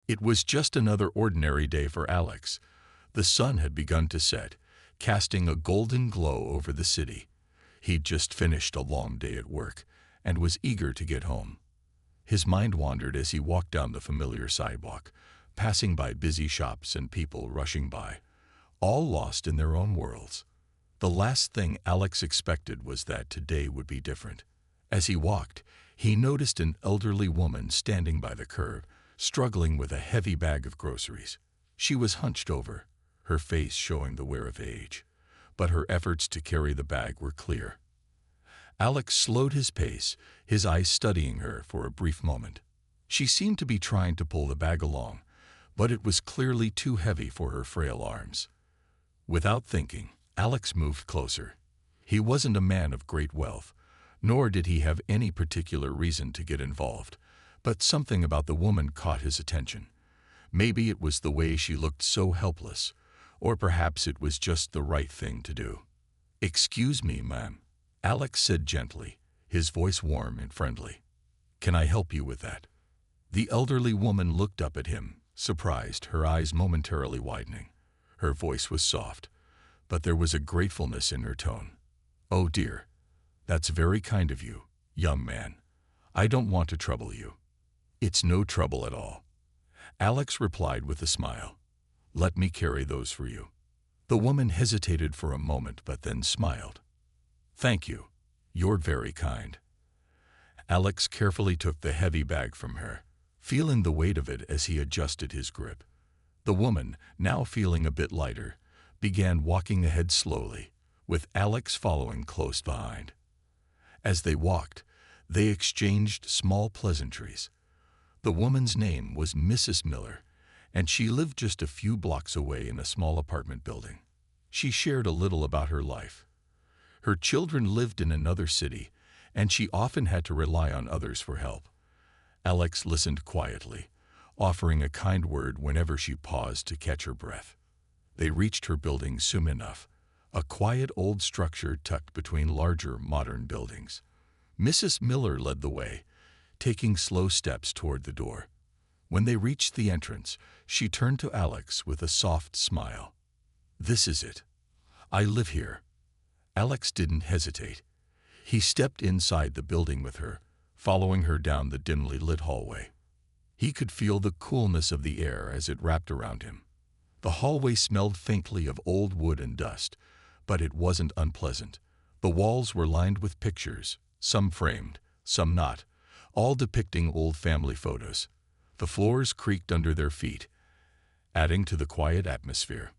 It was just another ordinary day for Alex. The sun had begun to set, casting a golden glow over the city. He'd just finished a long day at work and was eager to get home. His mind wandered as he walked down the familiar sidewalk, passing by busy shops and people rushing by, all lost in their own worlds. The last thing Alex expected was that today would be different. As he walked, he noticed an elderly woman standing by the curb, struggling with a heavy bag of groceries. She was hunched over, her face showing the wear of age, but her efforts to carry the bag were clear. Alex slowed his pace, his eyes studying her for a brief moment. She seemed to be trying to pull the bag along, but it was clearly too heavy for her frail arms. Without thinking, Alex moved closer. He wasn't a man of great wealth, nor did he have any particular reason to get involved, but something about the woman caught his attention. Maybe it was the way she looked so helpless, or perhaps it was just the right thing to do. "Excuse me, ma'am," Alex said gently, his voice warm and friendly. "Can I help you with that?" The elderly woman looked up at him, surprised, her eyes momentarily widening. Her voice was soft, but there was a gratefulness in her tone. "Oh dear, that's very kind of you, young man. I don't want to trouble you." "It's no trouble at all," Alex replied with a smile. "Let me carry those for you." The woman hesitated for a moment but then smiled. "Thank you. You're very kind." Alex carefully took the heavy bag from her, feeling the weight of it as he adjusted his grip. The woman, now feeling a bit lighter, began walking ahead slowly, with Alex following close behind. As they walked, they exchanged small pleasantries. The woman's name was Mrs. Miller, and she lived just a few blocks away in a small apartment building. She shared a little about her life. Her children lived in another city, and she often had to rely on others for help. Alex listened quietly, offering a kind word whenever she paused to catch her breath. They reached her building soon enough, a quiet old structure tucked between larger modern buildings. Mrs. Miller led the way, taking slow steps toward the door. When they reached the entrance, she turned to Alex with a soft smile. "This is it. I live here." Alex didn't hesitate. He stepped inside the building with her, following her down the dimly lit hallway. He could feel the coolness of the air as it wrapped around him. The hallway smelled faintly of old wood and dust, but it wasn't unpleasant. The walls were lined with pictures, some framed, some not, all depicting old family photos. The floors creaked under their feet, adding to the quiet atmosphere.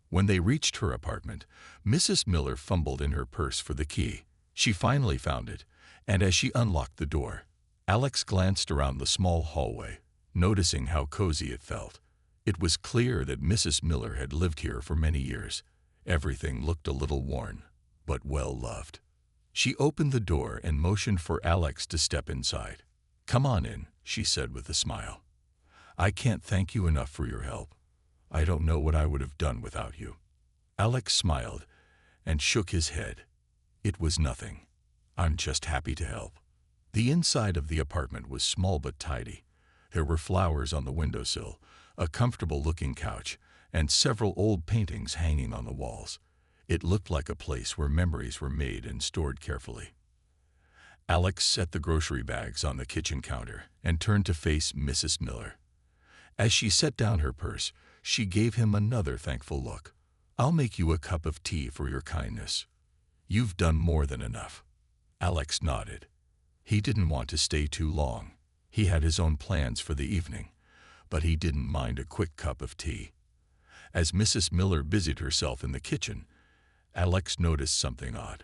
When they reached her apartment, Mrs. Miller fumbled in her purse for the key. She finally found it, and as she unlocked the door, Alex glanced around the small hallway, noticing how cozy it felt. It was clear that Mrs. Miller had lived here for many years. Everything looked a little worn, but well loved. She opened the door and motioned for Alex to step inside. "Come on in," she said with a smile. "I can't thank you enough for your help. I don't know what I would have done without you." Alex smiled and shook his head. "It was nothing. I'm just happy to help." The inside of the apartment was small but tidy. There were flowers on the windowsill, a comfortable-looking couch, and several old paintings hanging on the walls. It looked like a place where memories were made and stored carefully. Alex set the grocery bags on the kitchen counter and turned to face Mrs. Miller. As she set down her purse, she gave him another thankful look. "I'll make you a cup of tea for your kindness. You've done more than enough." Alex nodded. He didn't want to stay too long. He had his own plans for the evening, but he didn't mind a quick cup of tea. As Mrs. Miller busied herself in the kitchen, Alex noticed something odd.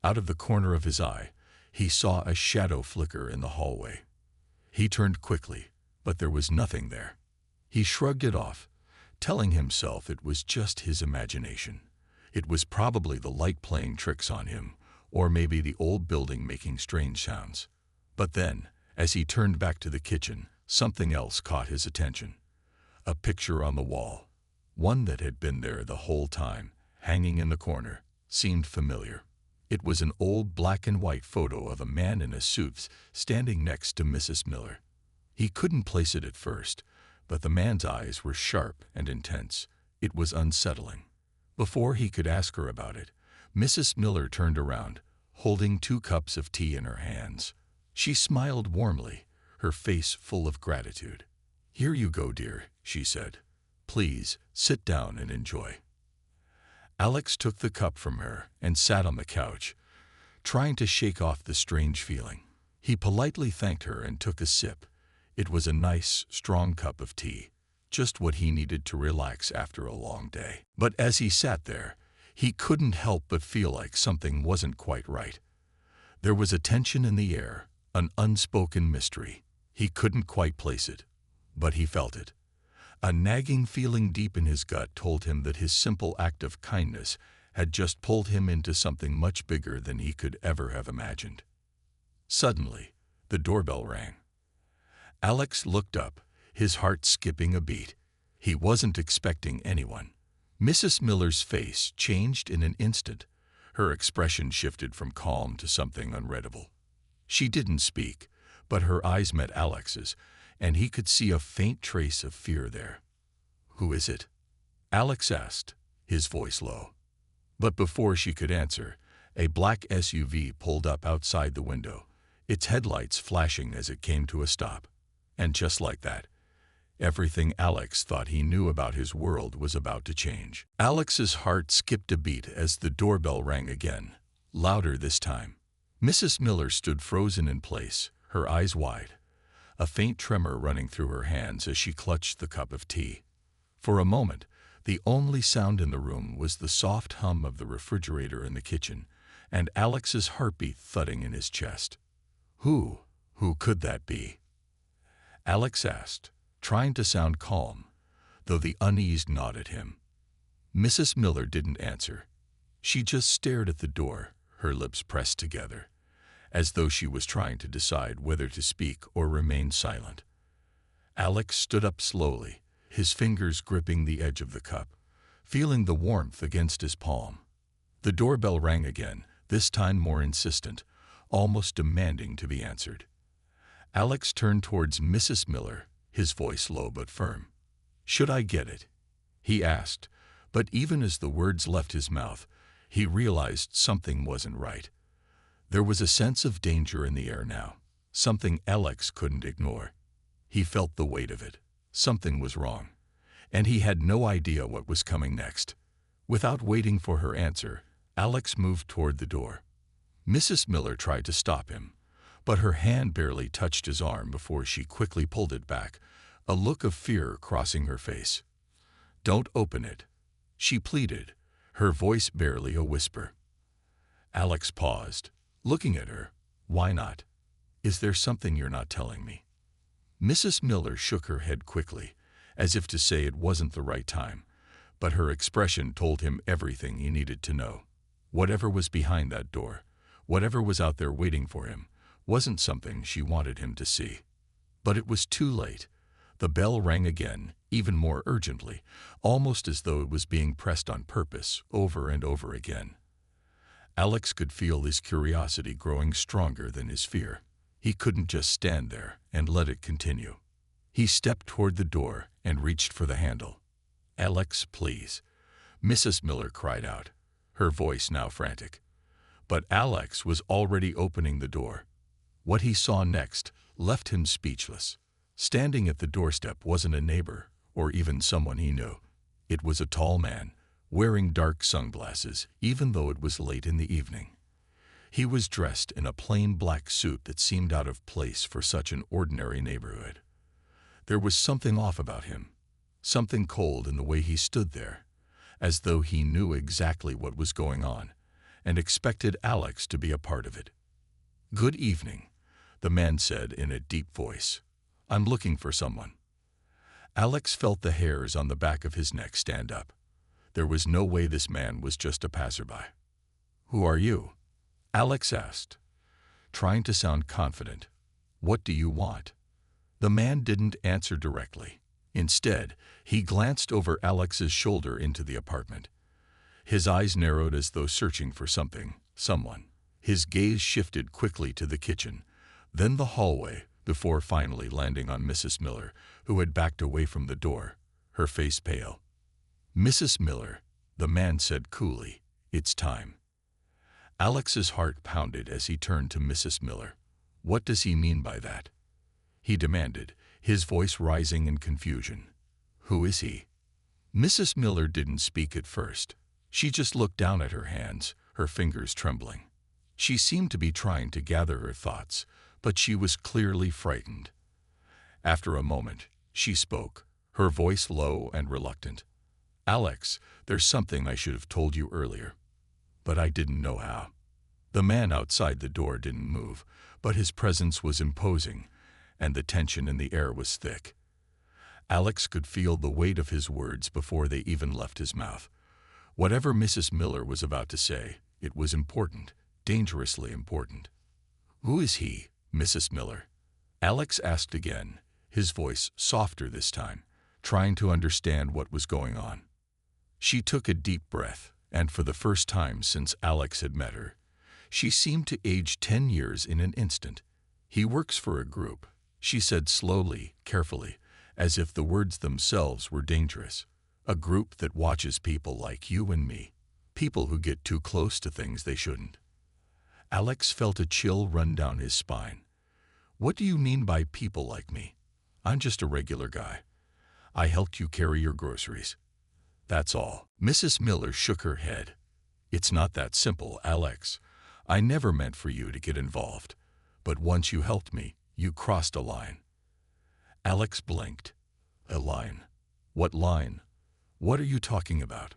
Out of the corner of his eye, he saw a shadow flicker in the hallway. He turned quickly, but there was nothing there. He shrugged it off, telling himself it was just his imagination. It was probably the light playing tricks on him, or maybe the old building making strange sounds. But then, as he turned back to the kitchen, something else caught his attention. A picture on the wall, one that had been there the whole time, hanging in the corner, seemed familiar. It was an old black and white photo of a man in a suit standing next to Mrs. Miller. He couldn't place it at first, but the man's eyes were sharp and intense. It was unsettling. Before he could ask her about it, Mrs. Miller turned around, holding 2 cups of tea in her hands. She smiled warmly, her face full of gratitude. "Here you go, dear," she said. "Please, sit down and enjoy." Alex took the cup from her and sat on the couch, trying to shake off the strange feeling. He politely thanked her and took a sip. It was a nice, strong cup of tea, just what he needed to relax after a long day. But as he sat there, he couldn't help but feel like something wasn't quite right. There was a tension in the air, an unspoken mystery. He couldn't quite place it, but he felt it. A nagging feeling deep in his gut told him that his simple act of kindness had just pulled him into something much bigger than he could ever have imagined. Suddenly, the doorbell rang. Alex looked up, his heart skipping a beat. He wasn't expecting anyone. Mrs. Miller's face changed in an instant. Her expression shifted from calm to something unreadable. She didn't speak, but her eyes met Alex's, and he could see a faint trace of fear there. "Who is it?" Alex asked, his voice low. But before she could answer, a black SUV pulled up outside the window, its headlights flashing as it came to a stop. And just like that, everything Alex thought he knew about his world was about to change. Alex's heart skipped a beat as the doorbell rang again, louder this time. Mrs. Miller stood frozen in place, her eyes wide, a faint tremor running through her hands as she clutched the cup of tea. For a moment, the only sound in the room was the soft hum of the refrigerator in the kitchen, and Alex's heartbeat thudding in his chest. Who could that be? Alex asked, trying to sound calm, though the unease gnawed at him. Mrs. Miller didn't answer. She just stared at the door, her lips pressed together, as though she was trying to decide whether to speak or remain silent. Alex stood up slowly, his fingers gripping the edge of the cup, feeling the warmth against his palm. The doorbell rang again, this time more insistent, almost demanding to be answered. Alex turned towards Mrs. Miller, his voice low but firm. "Should I get it?" he asked, but even as the words left his mouth, he realized something wasn't right. There was a sense of danger in the air now, something Alex couldn't ignore. He felt the weight of it. Something was wrong, and he had no idea what was coming next. Without waiting for her answer, Alex moved toward the door. Mrs. Miller tried to stop him, but her hand barely touched his arm before she quickly pulled it back, a look of fear crossing her face. "Don't open it," she pleaded, her voice barely a whisper. Alex paused, looking at her. "Why not? Is there something you're not telling me?" Mrs. Miller shook her head quickly, as if to say it wasn't the right time, but her expression told him everything he needed to know. Whatever was behind that door, whatever was out there waiting for him, wasn't something she wanted him to see. But it was too late. The bell rang again, even more urgently, almost as though it was being pressed on purpose, over and over again. Alex could feel his curiosity growing stronger than his fear. He couldn't just stand there and let it continue. He stepped toward the door and reached for the handle. "Alex, please," Mrs. Miller cried out, her voice now frantic. But Alex was already opening the door. What he saw next left him speechless. Standing at the doorstep wasn't a neighbor or even someone he knew. It was a tall man, wearing dark sunglasses, even though it was late in the evening. He was dressed in a plain black suit that seemed out of place for such an ordinary neighborhood. There was something off about him, something cold in the way he stood there, as though he knew exactly what was going on and expected Alex to be a part of it. "Good evening," the man said in a deep voice. "I'm looking for someone." Alex felt the hairs on the back of his neck stand up. There was no way this man was just a passerby. "Who are you?" Alex asked, trying to sound confident. "What do you want?" The man didn't answer directly. Instead, he glanced over Alex's shoulder into the apartment. His eyes narrowed as though searching for something, someone. His gaze shifted quickly to the kitchen, then the hallway, before finally landing on Mrs. Miller, who had backed away from the door, her face pale. "Mrs. Miller," the man said coolly, "it's time." Alex's heart pounded as he turned to Mrs. Miller. "What does he mean by that?" he demanded, his voice rising in confusion. "Who is he?" Mrs. Miller didn't speak at first. She just looked down at her hands, her fingers trembling. She seemed to be trying to gather her thoughts, but she was clearly frightened. After a moment, she spoke, her voice low and reluctant. "Alex, there's something I should have told you earlier, but I didn't know how." The man outside the door didn't move, but his presence was imposing, and the tension in the air was thick. Alex could feel the weight of his words before they even left his mouth. Whatever Mrs. Miller was about to say, it was important, dangerously important. "Who is he, Mrs. Miller?" Alex asked again, his voice softer this time, trying to understand what was going on. She took a deep breath, and for the first time since Alex had met her, she seemed to age 10 years in an instant. "He works for a group," she said slowly, carefully, as if the words themselves were dangerous. "A group that watches people like you and me, people who get too close to things they shouldn't." Alex felt a chill run down his spine. "What do you mean by people like me? I'm just a regular guy. I helped you carry your groceries. That's all." Mrs. Miller shook her head. "It's not that simple, Alex. I never meant for you to get involved. But once you helped me, you crossed a line." Alex blinked. "A line? What line? What are you talking about?"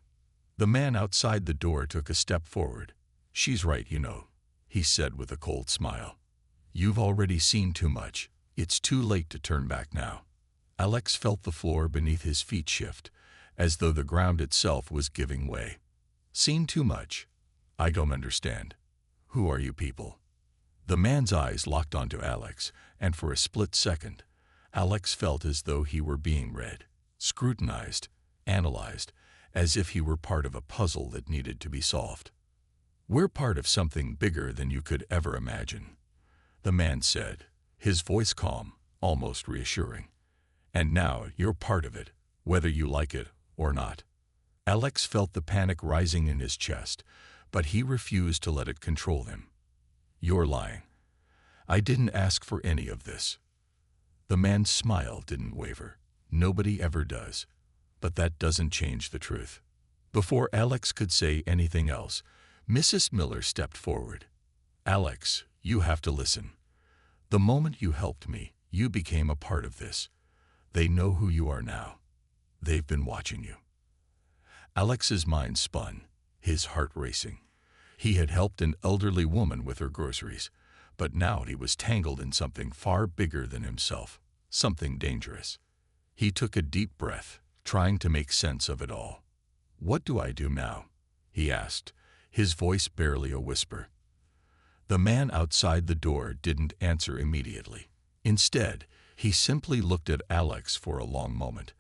The man outside the door took a step forward. "She's right, you know," he said with a cold smile. "You've already seen too much. It's too late to turn back now." Alex felt the floor beneath his feet shift, as though the ground itself was giving way. "Seen too much? I don't understand. Who are you people?" The man's eyes locked onto Alex, and for a split second, Alex felt as though he were being read, scrutinized, analyzed, as if he were part of a puzzle that needed to be solved. "We're part of something bigger than you could ever imagine," the man said, his voice calm, almost reassuring. "And now you're part of it, whether you like it or not." Alex felt the panic rising in his chest, but he refused to let it control him. "You're lying. I didn't ask for any of this." The man's smile didn't waver. "Nobody ever does. But that doesn't change the truth." Before Alex could say anything else, Mrs. Miller stepped forward. "Alex, you have to listen. The moment you helped me, you became a part of this. They know who you are now. They've been watching you." Alex's mind spun, his heart racing. He had helped an elderly woman with her groceries, but now he was tangled in something far bigger than himself, something dangerous. He took a deep breath, trying to make sense of it all. "What do I do now?" he asked, his voice barely a whisper. The man outside the door didn't answer immediately. Instead, he simply looked at Alex for a long moment,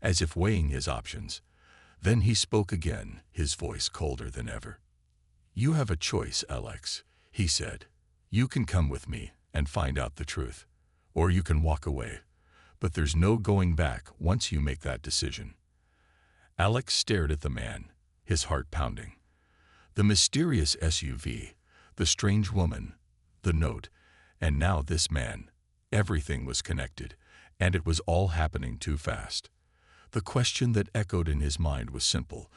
as if weighing his options. Then he spoke again, his voice colder than ever. "You have a choice, Alex," he said. "You can come with me and find out the truth, or you can walk away. But there's no going back once you make that decision." Alex stared at the man, his heart pounding. The mysterious SUV, the strange woman, the note, and now this man. Everything was connected, and it was all happening too fast. The question that echoed in his mind was simple,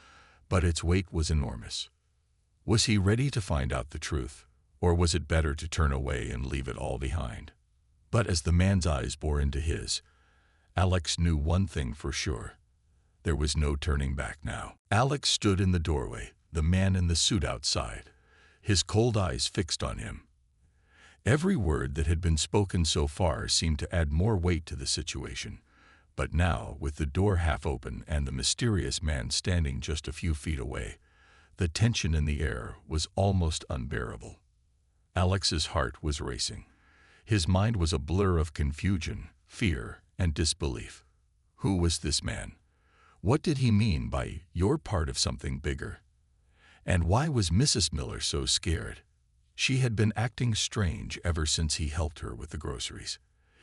but its weight was enormous. Was he ready to find out the truth, or was it better to turn away and leave it all behind? But as the man's eyes bore into his, Alex knew one thing for sure. There was no turning back now. Alex stood in the doorway, the man in the suit outside, his cold eyes fixed on him. Every word that had been spoken so far seemed to add more weight to the situation, but now, with the door half open and the mysterious man standing just a few feet away, the tension in the air was almost unbearable. Alex's heart was racing. His mind was a blur of confusion, fear, and disbelief. Who was this man? What did he mean by "you're part of something bigger"? And why was Mrs. Miller so scared? She had been acting strange ever since he helped her with the groceries.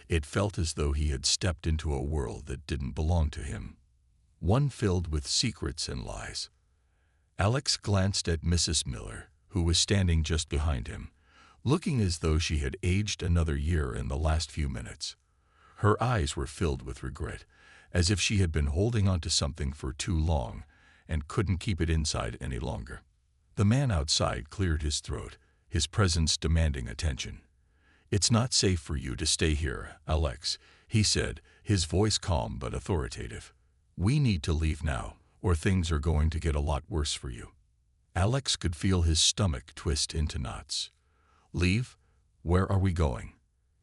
It felt as though he had stepped into a world that didn't belong to him, one filled with secrets and lies. Alex glanced at Mrs. Miller, who was standing just behind him, looking as though she had aged another year in the last few minutes. Her eyes were filled with regret, as if she had been holding on to something for too long and couldn't keep it inside any longer. The man outside cleared his throat, his presence demanding attention. "It's not safe for you to stay here, Alex," he said, his voice calm but authoritative. "We need to leave now, or things are going to get a lot worse for you." Alex could feel his stomach twist into knots. "Leave? Where are we going?"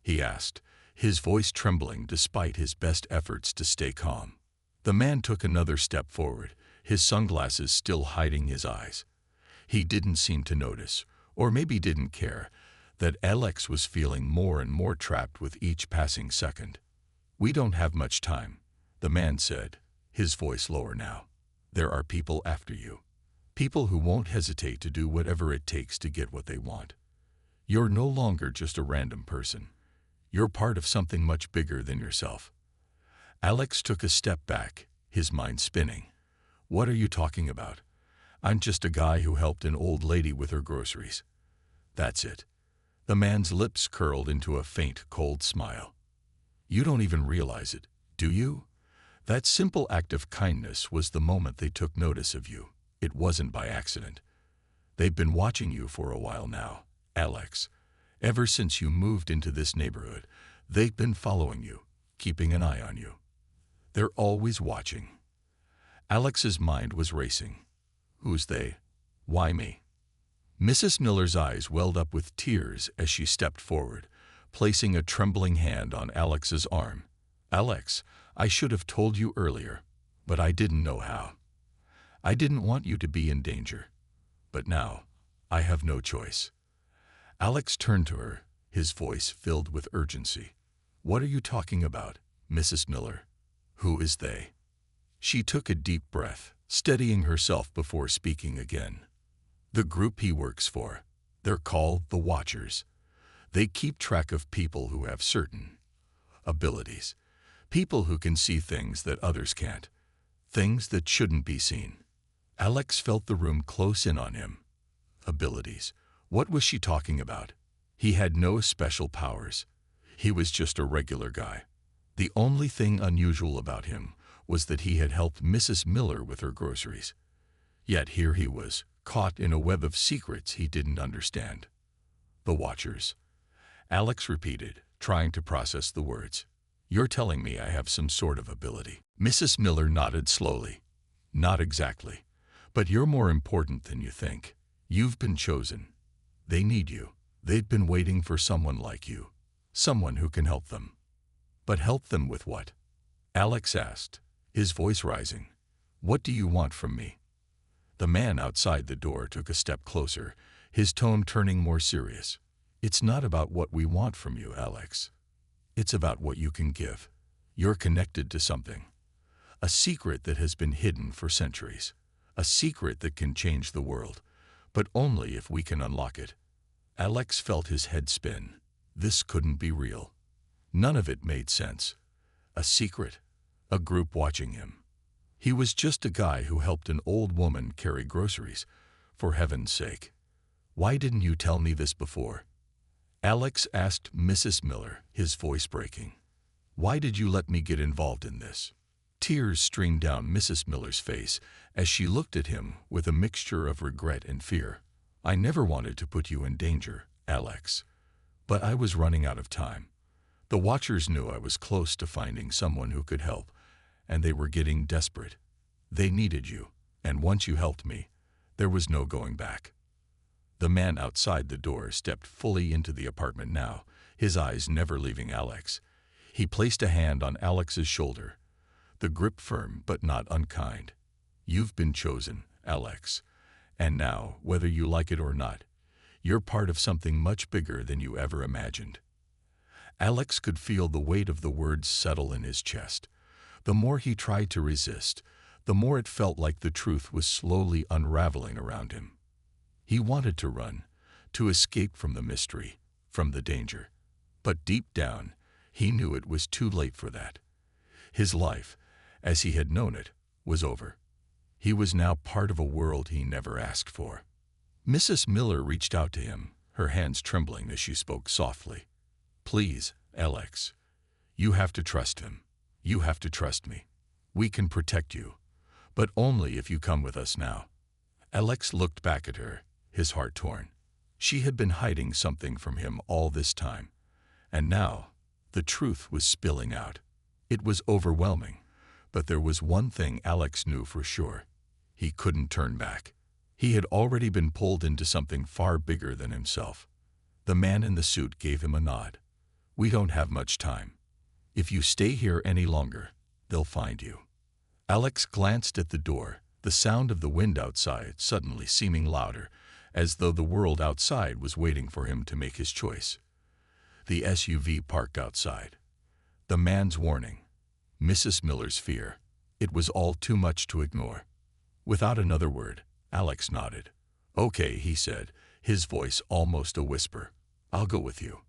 he asked, his voice trembling despite his best efforts to stay calm. The man took another step forward, his sunglasses still hiding his eyes. He didn't seem to notice, or maybe didn't care, that Alex was feeling more and more trapped with each passing second. "We don't have much time," the man said, his voice lower now. "There are people after you. People who won't hesitate to do whatever it takes to get what they want. You're no longer just a random person. You're part of something much bigger than yourself." Alex took a step back, his mind spinning. "What are you talking about? I'm just a guy who helped an old lady with her groceries." "That's it." The man's lips curled into a faint, cold smile. "You don't even realize it, do you? That simple act of kindness was the moment they took notice of you. It wasn't by accident. They've been watching you for a while now, Alex. Ever since you moved into this neighborhood, they've been following you, keeping an eye on you. They're always watching." Alex's mind was racing. Who's they? Why me? Mrs. Miller's eyes welled up with tears as she stepped forward, placing a trembling hand on Alex's arm. "Alex, I should have told you earlier, but I didn't know how. I didn't want you to be in danger. But now, I have no choice." Alex turned to her, his voice filled with urgency. "What are you talking about, Mrs. Miller? Who is they?" She took a deep breath, steadying herself before speaking again. "The group he works for. They're called the Watchers. They keep track of people who have certain abilities. People who can see things that others can't. Things that shouldn't be seen." Alex felt the room close in on him. Abilities. What was she talking about? He had no special powers. He was just a regular guy. The only thing unusual about him was that he had helped Mrs. Miller with her groceries. Yet here he was, caught in a web of secrets he didn't understand. "The Watchers," Alex repeated, trying to process the words. "You're telling me I have some sort of ability." Mrs. Miller nodded slowly. "Not exactly. But you're more important than you think. You've been chosen. They need you. They've been waiting for someone like you. Someone who can help them." "But help them with what?" Alex asked, his voice rising. "What do you want from me?" The man outside the door took a step closer, his tone turning more serious. "It's not about what we want from you, Alex. It's about what you can give. You're connected to something. A secret that has been hidden for centuries. A secret that can change the world, but only if we can unlock it." Alex felt his head spin. This couldn't be real. None of it made sense. A secret? A group watching him? He was just a guy who helped an old woman carry groceries. For heaven's sake. "Why didn't you tell me this before?" Alex asked Mrs. Miller, his voice breaking. "Why did you let me get involved in this?" Tears streamed down Mrs. Miller's face as she looked at him with a mixture of regret and fear. "I never wanted to put you in danger, Alex. But I was running out of time. The Watchers knew I was close to finding someone who could help, and they were getting desperate. They needed you, and once you helped me, there was no going back." The man outside the door stepped fully into the apartment now, his eyes never leaving Alex. He placed a hand on Alex's shoulder, the grip firm but not unkind. "You've been chosen, Alex. And now, whether you like it or not, you're part of something much bigger than you ever imagined." Alex could feel the weight of the words settle in his chest. The more he tried to resist, the more it felt like the truth was slowly unraveling around him. He wanted to run, to escape from the mystery, from the danger. But deep down, He knew it was too late for that. His life, as he had known it, was over. He was now part of a world he never asked for. Mrs. Miller reached out to him, her hands trembling as she spoke softly. "Please, Alex. You have to trust him. You have to trust me. We can protect you, but only if you come with us now." Alex looked back at her, his heart torn. She had been hiding something from him all this time, and now the truth was spilling out. It was overwhelming, but there was one thing Alex knew for sure. He couldn't turn back. He had already been pulled into something far bigger than himself. The man in the suit gave him a nod. "We don't have much time. If you stay here any longer, they'll find you." Alex glanced at the door, the sound of the wind outside suddenly seeming louder, as though the world outside was waiting for him to make his choice. The SUV parked outside. The man's warning, Mrs. Miller's fear. It was all too much to ignore. Without another word, Alex nodded. "Okay," he said, his voice almost a whisper. "I'll go with you."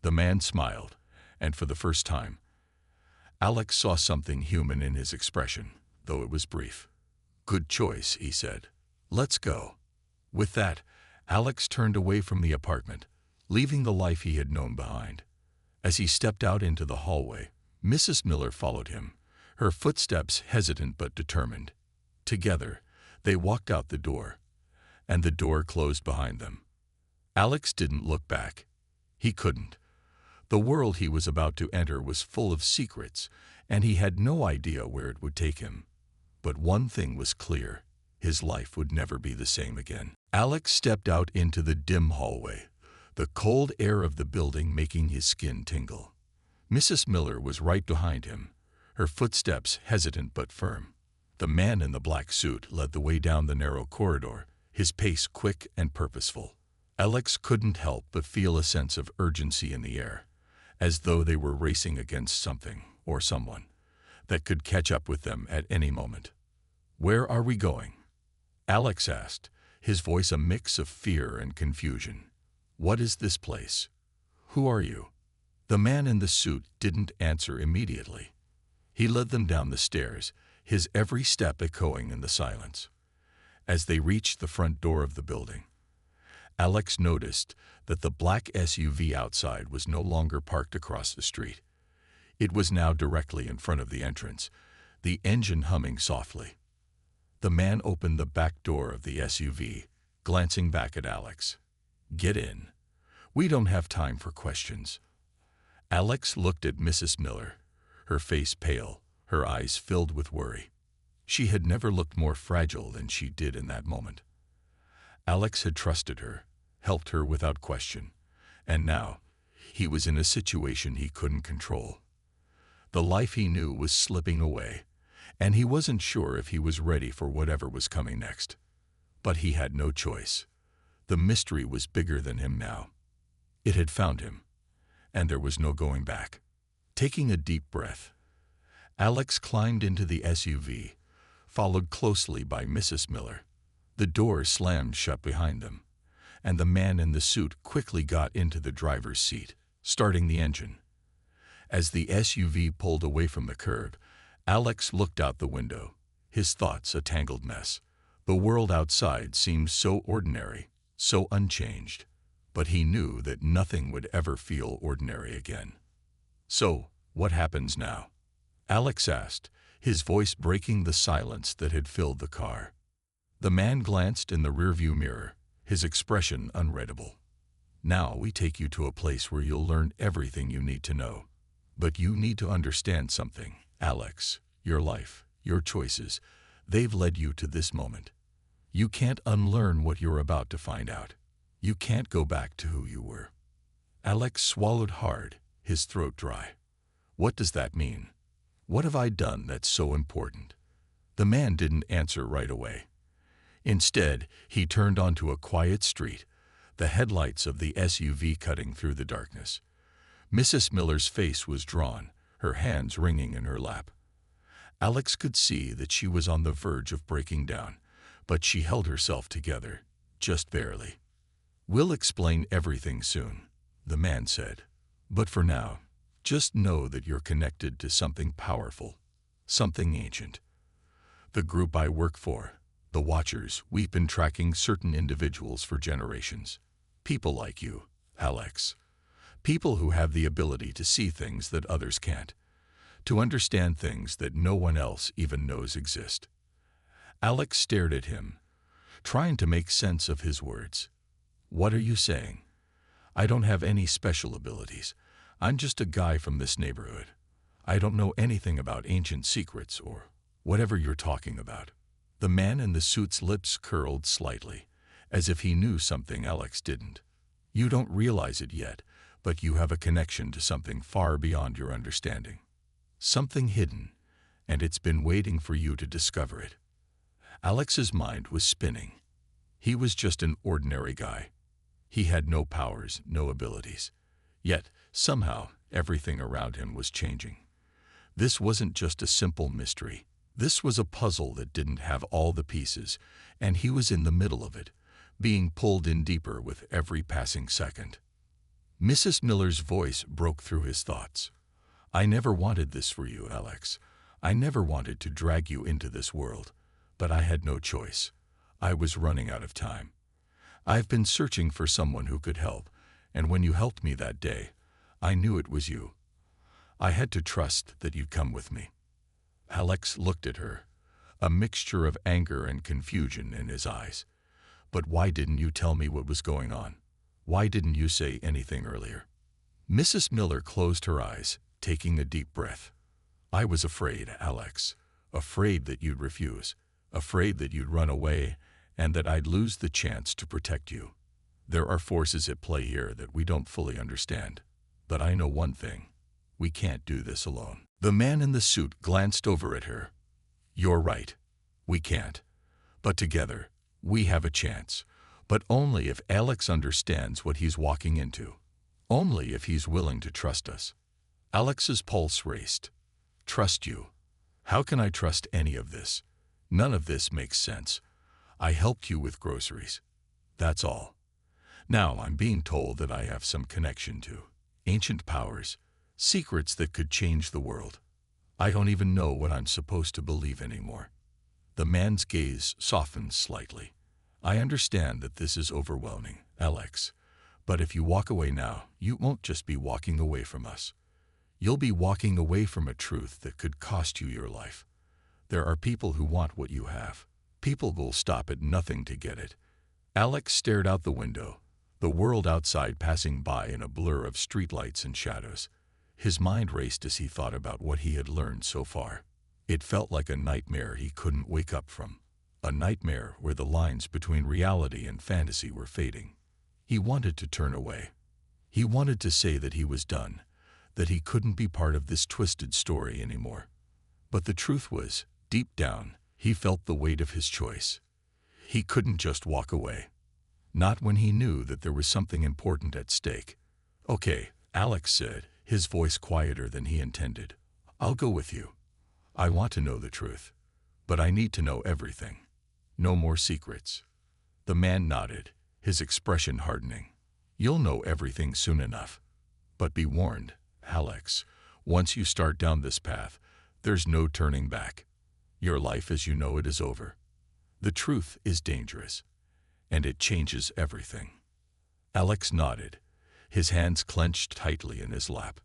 The man smiled, and for the first time, Alex saw something human in his expression, though it was brief. "Good choice," he said. "Let's go." With that, Alex turned away from the apartment, leaving the life he had known behind. As he stepped out into the hallway, Mrs. Miller followed him, her footsteps hesitant but determined. Together, they walked out the door, and the door closed behind them. Alex didn't look back. He couldn't. The world he was about to enter was full of secrets, and he had no idea where it would take him. But one thing was clear. His life would never be the same again. Alex stepped out into the dim hallway, the cold air of the building making his skin tingle. Mrs. Miller was right behind him, her footsteps hesitant but firm. The man in the black suit led the way down the narrow corridor, his pace quick and purposeful. Alex couldn't help but feel a sense of urgency in the air, as though they were racing against something, or someone, that could catch up with them at any moment. "Where are we going?" Alex asked, his voice a mix of fear and confusion. "What is this place? Who are you?" The man in the suit didn't answer immediately. He led them down the stairs, his every step echoing in the silence. As they reached the front door of the building, Alex noticed that the black SUV outside was no longer parked across the street. It was now directly in front of the entrance, the engine humming softly. The man opened the back door of the SUV, glancing back at Alex. "Get in. We don't have time for questions." Alex looked at Mrs. Miller, her face pale, her eyes filled with worry. She had never looked more fragile than she did in that moment. Alex had trusted her, helped her without question, and now he was in a situation he couldn't control. The life he knew was slipping away, and he wasn't sure if he was ready for whatever was coming next. But he had no choice. The mystery was bigger than him now. It had found him, and there was no going back. Taking a deep breath, Alex climbed into the SUV, followed closely by Mrs. Miller. The door slammed shut behind them, and the man in the suit quickly got into the driver's seat, starting the engine. As the SUV pulled away from the curb, Alex looked out the window, his thoughts a tangled mess. The world outside seemed so ordinary, so unchanged, but he knew that nothing would ever feel ordinary again. "So, what happens now?" Alex asked, his voice breaking the silence that had filled the car. The man glanced in the rearview mirror, his expression unreadable. "Now we take you to a place where you'll learn everything you need to know. But you need to understand something, Alex. Your life, your choices, they've led you to this moment. You can't unlearn what you're about to find out. You can't go back to who you were." Alex swallowed hard, his throat dry. "What does that mean? What have I done that's so important?" The man didn't answer right away. Instead, he turned onto a quiet street, the headlights of the SUV cutting through the darkness. Mrs. Miller's face was drawn, her hands wringing in her lap. Alex could see that she was on the verge of breaking down, but she held herself together, just barely. "We'll explain everything soon," the man said. "But for now, Just know that you're connected to something powerful, something ancient. The group I work for, the Watchers, we've been tracking certain individuals for generations. People like you, Alex. People who have the ability to see things that others can't, to understand things that no one else even knows exist. Alex stared at him, trying to make sense of his words. What are you saying? I don't have any special abilities. I'm just a guy from this neighborhood. I don't know anything about ancient secrets or whatever you're talking about. The man in the suit's lips curled slightly, as if he knew something Alex didn't. You don't realize it yet, but you have a connection to something far beyond your understanding. Something hidden, and it's been waiting for you to discover it. Alex's mind was spinning. He was just an ordinary guy. He had no powers, no abilities. Yet, somehow, everything around him was changing. This wasn't just a simple mystery. This was a puzzle that didn't have all the pieces, and he was in the middle of it, being pulled in deeper with every passing second. Mrs. Miller's voice broke through his thoughts. I never wanted this for you, Alex. I never wanted to drag you into this world, but I had no choice. I was running out of time. I've been searching for someone who could help, and when you helped me that day, I knew it was you. I had to trust that you'd come with me. Alex looked at her, a mixture of anger and confusion in his eyes. But why didn't you tell me what was going on? Why didn't you say anything earlier? Mrs. Miller closed her eyes, taking a deep breath. I was afraid, Alex, afraid that you'd refuse, afraid that you'd run away, and that I'd lose the chance to protect you. There are forces at play here that we don't fully understand. But I know one thing. We can't do this alone. The man in the suit glanced over at her. You're right. We can't. But together, we have a chance. But only if Alex understands what he's walking into. Only if he's willing to trust us. Alex's pulse raced. Trust you? How can I trust any of this? None of this makes sense. I helped you with groceries. That's all. Now I'm being told that I have some connection to ancient powers, secrets that could change the world. I don't even know what I'm supposed to believe anymore. The man's gaze softened slightly. I understand that this is overwhelming, Alex. But if you walk away now, you won't just be walking away from us. You'll be walking away from a truth that could cost you your life. There are people who want what you have. People will stop at nothing to get it. Alex stared out the window, the world outside passing by in a blur of streetlights and shadows. His mind raced as he thought about what he had learned so far. It felt like a nightmare he couldn't wake up from. A nightmare where the lines between reality and fantasy were fading. He wanted to turn away. He wanted to say that he was done, that he couldn't be part of this twisted story anymore. But the truth was, deep down, he felt the weight of his choice. He couldn't just walk away. Not when he knew that there was something important at stake. Okay, Alex said, his voice quieter than he intended. I'll go with you. I want to know the truth. But I need to know everything. No more secrets. The man nodded, his expression hardening. You'll know everything soon enough. But be warned, Alex, once you start down this path, there's no turning back. Your life as you know it is over. The truth is dangerous, and it changes everything. Alex nodded, his hands clenched tightly in his lap.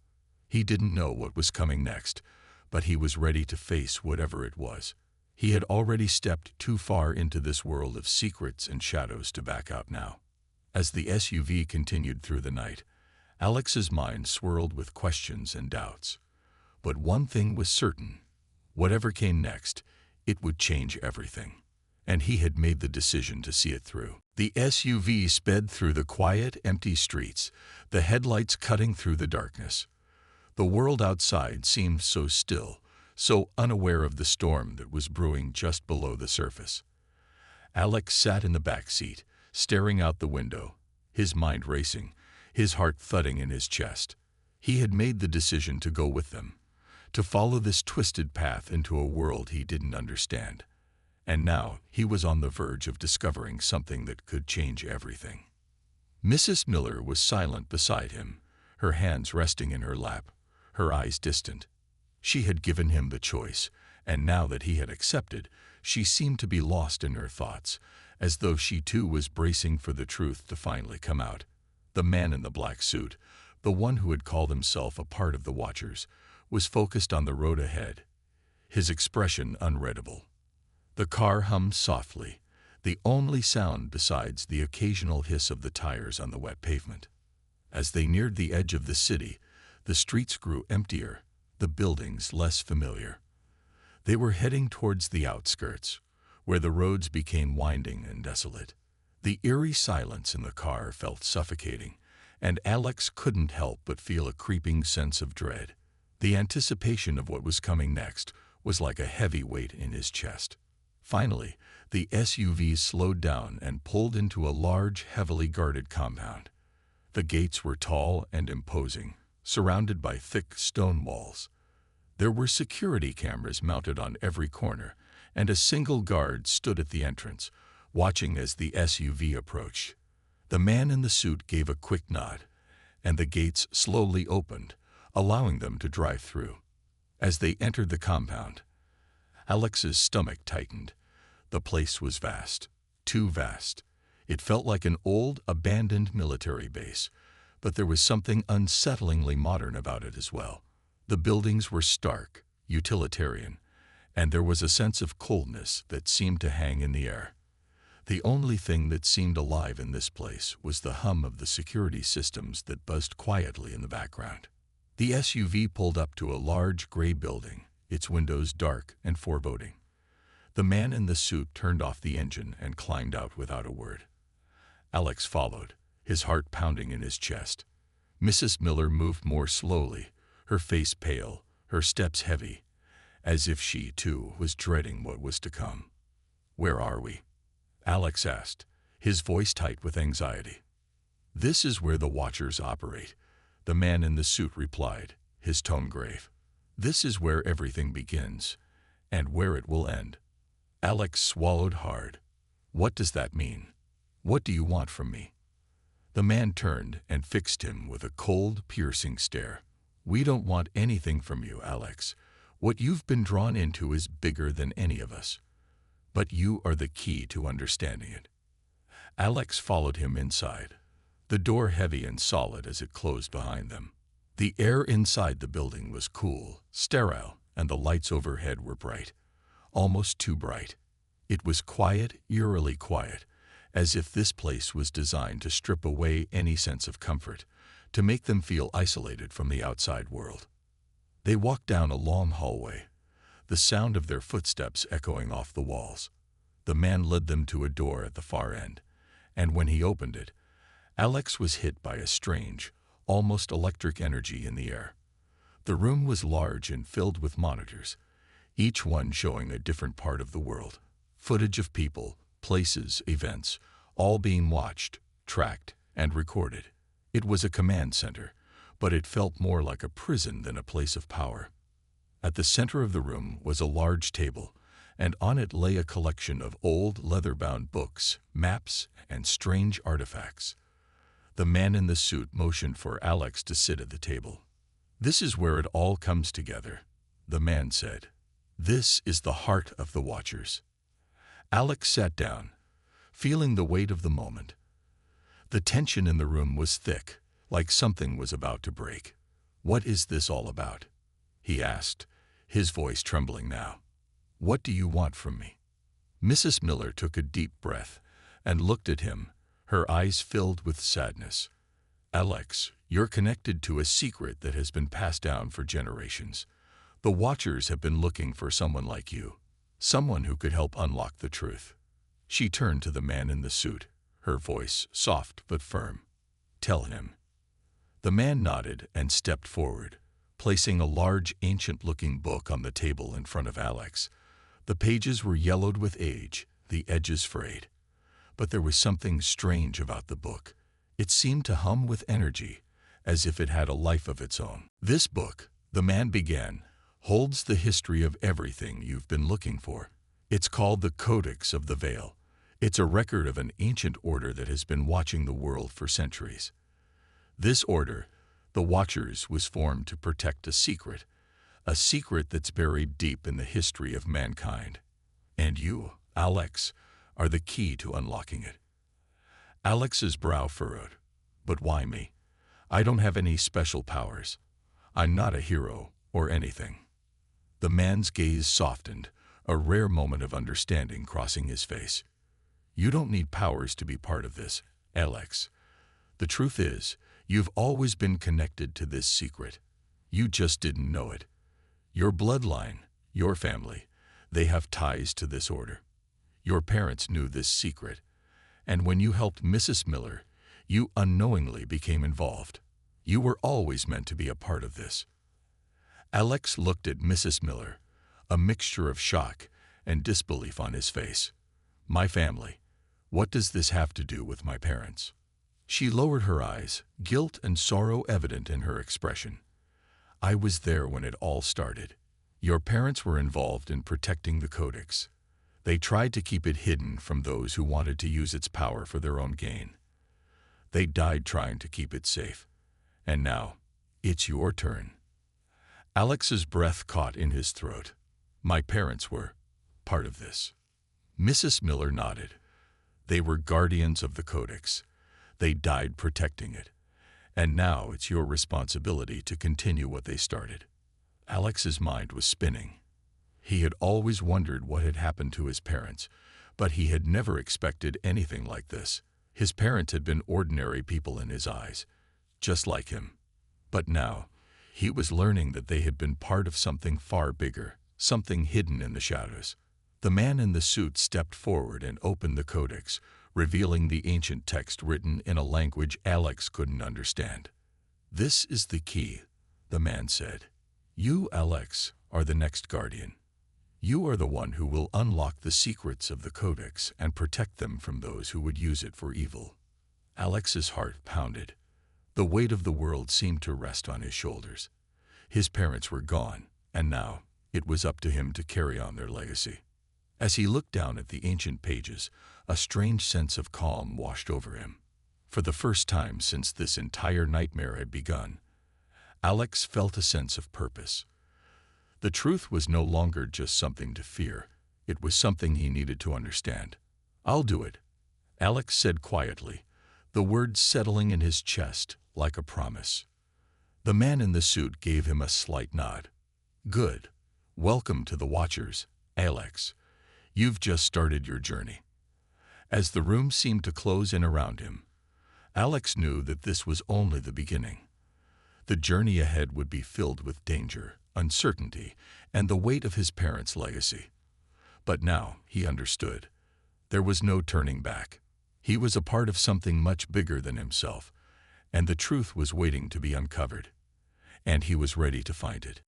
He didn't know what was coming next, but he was ready to face whatever it was. He had already stepped too far into this world of secrets and shadows to back out now. As the SUV continued through the night, Alex's mind swirled with questions and doubts. But one thing was certain. Whatever came next, it would change everything. And he had made the decision to see it through. The SUV sped through the quiet, empty streets, the headlights cutting through the darkness. The world outside seemed so still, so unaware of the storm that was brewing just below the surface. Alex sat in the back seat, staring out the window, his mind racing, his heart thudding in his chest. He had made the decision to go with them, to follow this twisted path into a world he didn't understand. And now he was on the verge of discovering something that could change everything. Mrs. Miller was silent beside him, her hands resting in her lap, her eyes distant. She had given him the choice, and now that he had accepted, she seemed to be lost in her thoughts, as though she too was bracing for the truth to finally come out. The man in the black suit, the one who had called himself a part of the Watchers, was focused on the road ahead, his expression unreadable. The car hummed softly, the only sound besides the occasional hiss of the tires on the wet pavement. As they neared the edge of the city, the streets grew emptier, the buildings less familiar. They were heading towards the outskirts, where the roads became winding and desolate. The eerie silence in the car felt suffocating, and Alex couldn't help but feel a creeping sense of dread. The anticipation of what was coming next was like a heavy weight in his chest. Finally, the SUV slowed down and pulled into a large, heavily guarded compound. The gates were tall and imposing, surrounded by thick stone walls. There were security cameras mounted on every corner, and a single guard stood at the entrance, watching as the SUV approached. The man in the suit gave a quick nod, and the gates slowly opened, allowing them to drive through. As they entered the compound, Alex's stomach tightened. The place was vast, too vast. It felt like an old, abandoned military base, but there was something unsettlingly modern about it as well. The buildings were stark, utilitarian, and there was a sense of coldness that seemed to hang in the air. The only thing that seemed alive in this place was the hum of the security systems that buzzed quietly in the background. The SUV pulled up to a large gray building, its windows dark and foreboding. The man in the suit turned off the engine and climbed out without a word. Alex followed, his heart pounding in his chest. Mrs. Miller moved more slowly, her face pale, her steps heavy, as if she, too, was dreading what was to come. "Where are we?" Alex asked, his voice tight with anxiety. "This is where the Watchers operate," the man in the suit replied, his tone grave. "This is where everything begins, and where it will end." Alex swallowed hard. "What does that mean? What do you want from me?" The man turned and fixed him with a cold, piercing stare. "We don't want anything from you, Alex. What you've been drawn into is bigger than any of us. But you are the key to understanding it." Alex followed him inside, the door heavy and solid as it closed behind them. The air inside the building was cool, sterile, and the lights overhead were bright, almost too bright. It was quiet, eerily quiet, as if this place was designed to strip away any sense of comfort, to make them feel isolated from the outside world. They walked down a long hallway, the sound of their footsteps echoing off the walls. The man led them to a door at the far end, and when he opened it, Alex was hit by a strange, almost electric energy in the air. The room was large and filled with monitors, each one showing a different part of the world. Footage of people, places, events, all being watched, tracked, and recorded. It was a command center, but it felt more like a prison than a place of power. At the center of the room was a large table, and on it lay a collection of old leather-bound books, maps, and strange artifacts. The man in the suit motioned for Alex to sit at the table. "This is where it all comes together," the man said. "This is the heart of the Watchers." Alex sat down, feeling the weight of the moment. The tension in the room was thick, like something was about to break. "What is this all about?" he asked, his voice trembling now. "What do you want from me?" Mrs. Miller took a deep breath and looked at him, her eyes filled with sadness. "Alex, you're connected to a secret that has been passed down for generations. The Watchers have been looking for someone like you, someone who could help unlock the truth." She turned to the man in the suit, her voice soft but firm. "Tell him." The man nodded and stepped forward, placing a large, ancient-looking book on the table in front of Alex. The pages were yellowed with age, the edges frayed. But there was something strange about the book. It seemed to hum with energy, as if it had a life of its own. "This book," the man began, "holds the history of everything you've been looking for. It's called the Codex of the Veil. It's a record of an ancient order that has been watching the world for centuries. This order, The Watchers was formed to protect a secret that's buried deep in the history of mankind. And you, Alex, are the key to unlocking it. Alex's brow furrowed. But why me? I don't have any special powers. I'm not a hero or anything. The man's gaze softened, a rare moment of understanding crossing his face. You don't need powers to be part of this, Alex. The truth is, you've always been connected to this secret. You just didn't know it. Your bloodline, your family, they have ties to this order. Your parents knew this secret, and when you helped Mrs. Miller, you unknowingly became involved. You were always meant to be a part of this. Alex looked at Mrs. Miller, a mixture of shock and disbelief on his face. My family. What does this have to do with my parents? She lowered her eyes, guilt and sorrow evident in her expression. I was there when it all started. Your parents were involved in protecting the Codex. They tried to keep it hidden from those who wanted to use its power for their own gain. They died trying to keep it safe. And now, it's your turn. Alex's breath caught in his throat. My parents were part of this. Mrs. Miller nodded. They were guardians of the Codex. They died protecting it. And now it's your responsibility to continue what they started. Alex's mind was spinning. He had always wondered what had happened to his parents, but he had never expected anything like this. His parents had been ordinary people in his eyes, just like him. But now, he was learning that they had been part of something far bigger, something hidden in the shadows. The man in the suit stepped forward and opened the Codex, revealing the ancient text written in a language Alex couldn't understand. This is the key, the man said. You, Alex, are the next guardian. You are the one who will unlock the secrets of the Codex and protect them from those who would use it for evil. Alex's heart pounded. The weight of the world seemed to rest on his shoulders. His parents were gone, and now it was up to him to carry on their legacy. As he looked down at the ancient pages, a strange sense of calm washed over him. For the first time since this entire nightmare had begun, Alex felt a sense of purpose. The truth was no longer just something to fear. It was something he needed to understand. I'll do it, Alex said quietly, the words settling in his chest like a promise. The man in the suit gave him a slight nod. Good. Welcome to the Watchers, Alex. You've just started your journey. As the room seemed to close in around him, Alex knew that this was only the beginning. The journey ahead would be filled with danger, uncertainty, and the weight of his parents' legacy. But now he understood. There was no turning back. He was a part of something much bigger than himself, and the truth was waiting to be uncovered. And he was ready to find it.